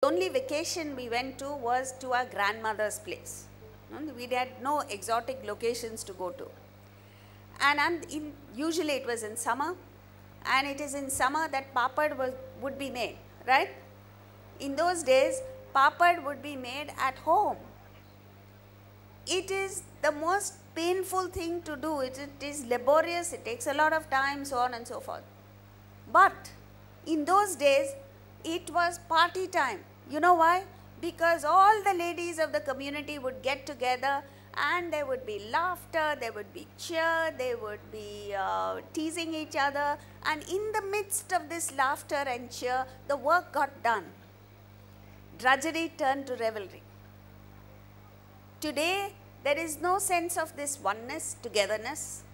The only vacation we went to was to our grandmother's place. We had no exotic locations to go to. And usually it was in summer, and it is in summer that papad would be made, right? In those days, papad would be made at home. It is the most painful thing to do. It is laborious, it takes a lot of time, so on and so forth. But in those days, it was party time. You know why? Because all the ladies of the community would get together, and there would be laughter, there would be cheer, they would be teasing each other, and in the midst of this laughter and cheer, the work got done. Drudgery turned to revelry. Today, there is no sense of this oneness, togetherness,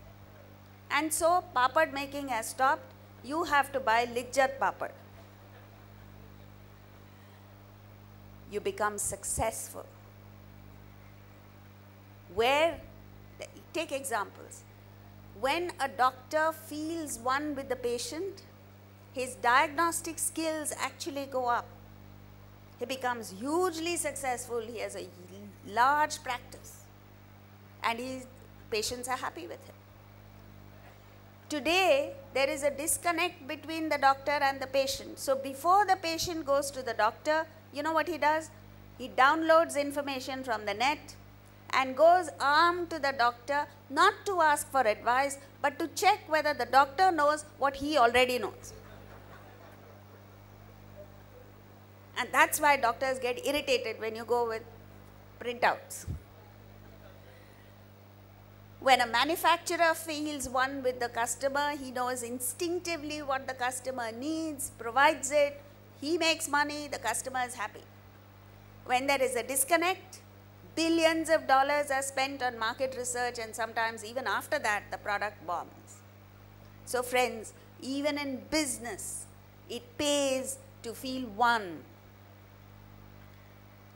and so papad making has stopped. You have to buy lijjat papad. You become successful. Where, take examples. When a doctor feels one with the patient, his diagnostic skills actually go up. He becomes hugely successful. He has a large practice, and patients are happy with him. Today, there is a disconnect between the doctor and the patient. So before the patient goes to the doctor, you know what he does? He downloads information from the net and goes armed to the doctor, not to ask for advice, but to check whether the doctor knows what he already knows. And that's why doctors get irritated when you go with printouts. When a manufacturer feels one with the customer, he knows instinctively what the customer needs, provides it, he makes money, the customer is happy. When there is a disconnect, billions of dollars are spent on market research, and sometimes even after that, the product bombs. So friends, even in business, it pays to feel one.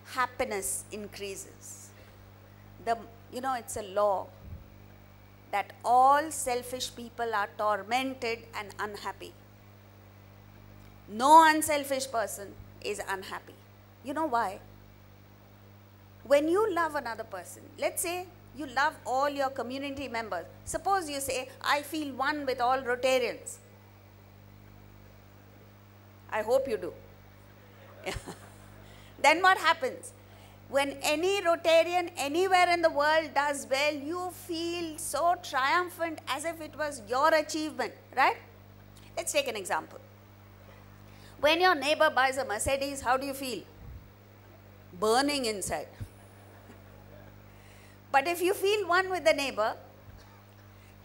Happiness increases. It's a law that all selfish people are tormented and unhappy. No unselfish person is unhappy. You know why? When you love another person, let's say you love all your community members. Suppose you say, I feel one with all Rotarians. I hope you do. Then what happens? When any Rotarian anywhere in the world does well, you feel so triumphant as if it was your achievement, right? Let's take an example. When your neighbor buys a Mercedes, how do you feel? Burning inside. But if you feel one with the neighbor,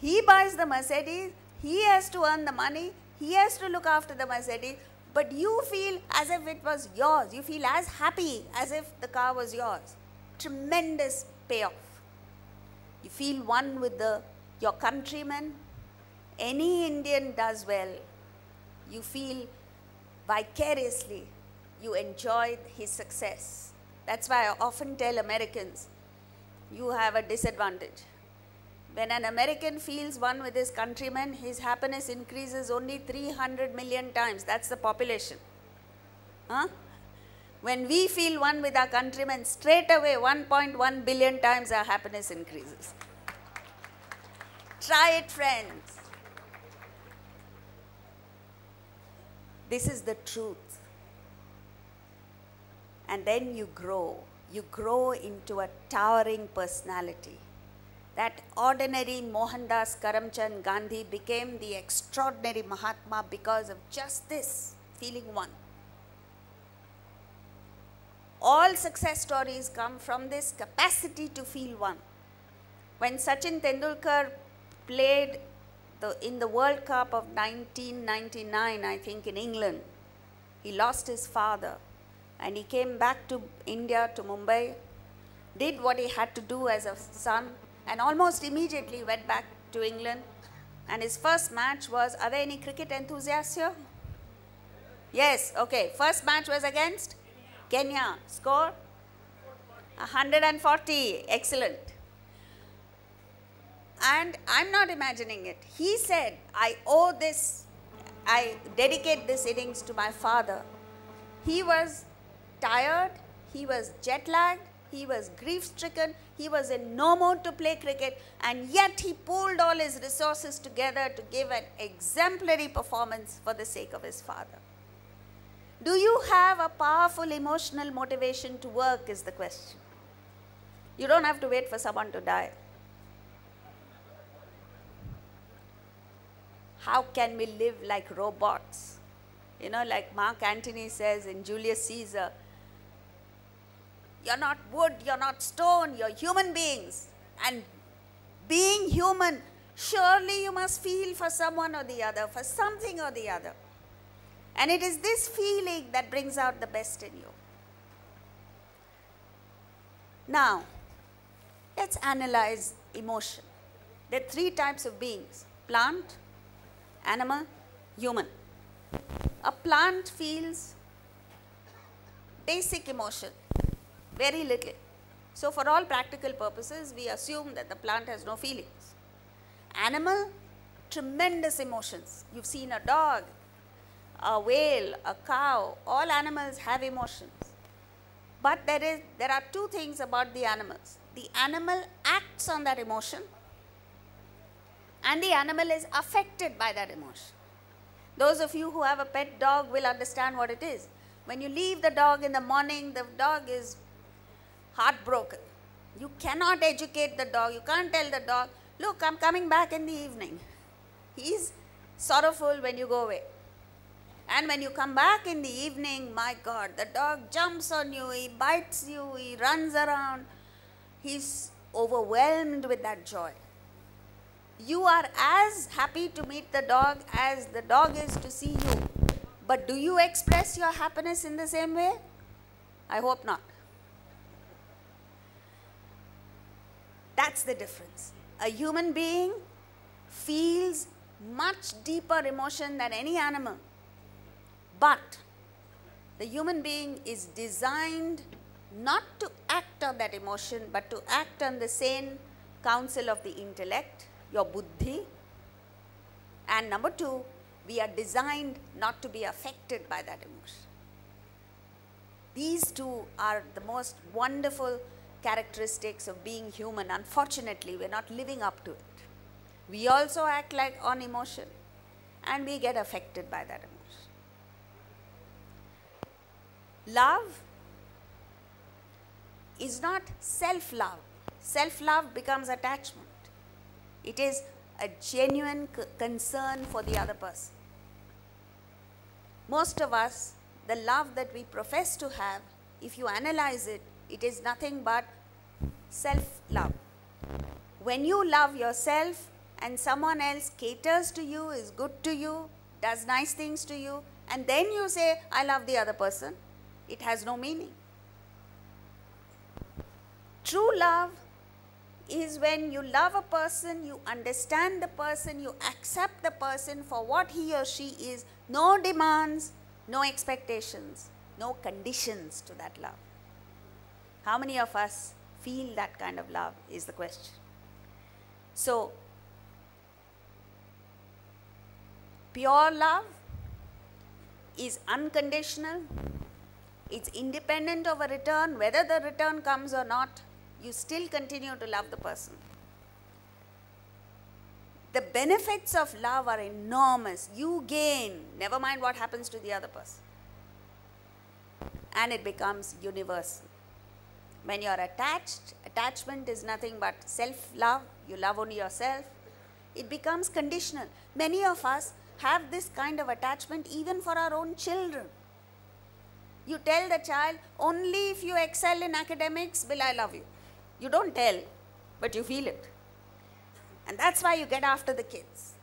he buys the Mercedes, he has to earn the money, he has to look after the Mercedes, but you feel as if it was yours. You feel as happy as if the car was yours. Tremendous payoff. You feel one with your countrymen. Any Indian does well. You feel vicariously, you enjoy his success. That's why I often tell Americans, you have a disadvantage. When an American feels one with his countrymen, his happiness increases only 300 million times. That's the population. Huh? When we feel one with our countrymen, straight away 1.1 billion times our happiness increases. Try it, friends. This is the truth. And then you grow. You grow into a towering personality. That ordinary Mohandas Karamchand Gandhi became the extraordinary Mahatma because of just this, feeling one. All success stories come from this capacity to feel one. When Sachin Tendulkar played in the World Cup of 1999, I think in England, he lost his father and he came back to India, to Mumbai, did what he had to do as a son, and almost immediately went back to England. And his first match was, are there any cricket enthusiasts here? Yes, okay. First match was against Kenya. Score? 140. Excellent. And I'm not imagining it. He said, I dedicate this innings to my father. He was tired, he was jet lagged, he was grief stricken, he was in no mood to play cricket, and yet he pooled all his resources together to give an exemplary performance for the sake of his father. Do you have a powerful emotional motivation to work is the question. You don't have to wait for someone to die. How can we live like robots? You know, like Mark Antony says in Julius Caesar, you're not wood, you're not stone, you're human beings. And being human, surely you must feel for someone or the other, for something or the other. And it is this feeling that brings out the best in you. Now, let's analyze emotion. There are three types of beings: plant, animal, human. A plant feels basic emotion, very little. So for all practical purposes, we assume that the plant has no feelings. Animal, tremendous emotions. You've seen a dog, a whale, a cow, all animals have emotions. But there are two things about the animals. The animal acts on that emotion, and the animal is affected by that emotion. Those of you who have a pet dog will understand what it is. When you leave the dog in the morning, the dog is heartbroken. You cannot educate the dog. You can't tell the dog, look, I'm coming back in the evening. He's sorrowful when you go away. And when you come back in the evening, my God, the dog jumps on you, he bites you, he runs around. He's overwhelmed with that joy. You are as happy to meet the dog as the dog is to see you. But do you express your happiness in the same way? I hope not. That's the difference. A human being feels much deeper emotion than any animal. But the human being is designed not to act on that emotion, but to act on the same counsel of the intellect, your buddhi. And number two, we are designed not to be affected by that emotion. These two are the most wonderful characteristics of being human. Unfortunately, we're not living up to it. We also act like on emotion, and we get affected by that emotion. Love is not self-love. Self-love becomes attachment. It is a genuine concern for the other person. Most of us, the love that we profess to have, if you analyze it, it is nothing but self-love. When you love yourself and someone else caters to you, is good to you, does nice things to you, and then you say, I love the other person, it has no meaning. True love is when you love a person, you understand the person, you accept the person for what he or she is, no demands, no expectations, no conditions to that love. How many of us feel that kind of love is the question. So, pure love is unconditional, it's independent of a return. Whether the return comes or not, you still continue to love the person. The benefits of love are enormous. You gain, never mind what happens to the other person. And it becomes universal. When you are attached, attachment is nothing but self-love. You love only yourself. It becomes conditional. Many of us have this kind of attachment even for our own children. You tell the child, only if you excel in academics will I love you. You don't tell, but you feel it. And that's why you get after the kids.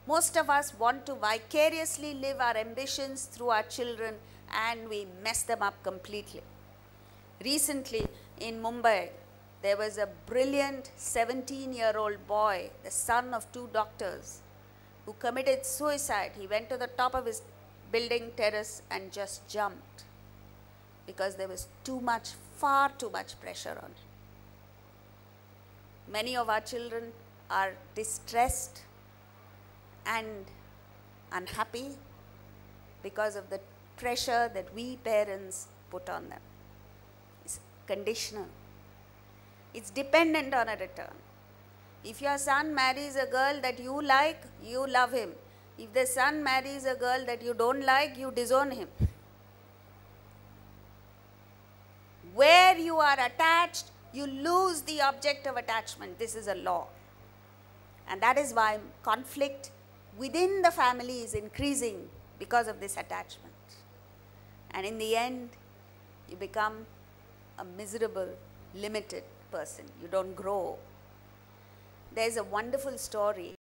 Most of us want to vicariously live our ambitions through our children, and we mess them up completely. Recently in Mumbai, there was a brilliant 17-year-old boy, the son of two doctors, who committed suicide. He went to the top of his building terrace and just jumped because there was far too much pressure on him. Many of our children are distressed and unhappy because of the pressure that we parents put on them. It's conditional. It's dependent on a return. If your son marries a girl that you like, you love him. If the son marries a girl that you don't like, you disown him. Where you are attached, you lose the object of attachment. This is a law. And that is why conflict within the family is increasing because of this attachment. And in the end, you become a miserable, limited person. You don't grow. There's a wonderful story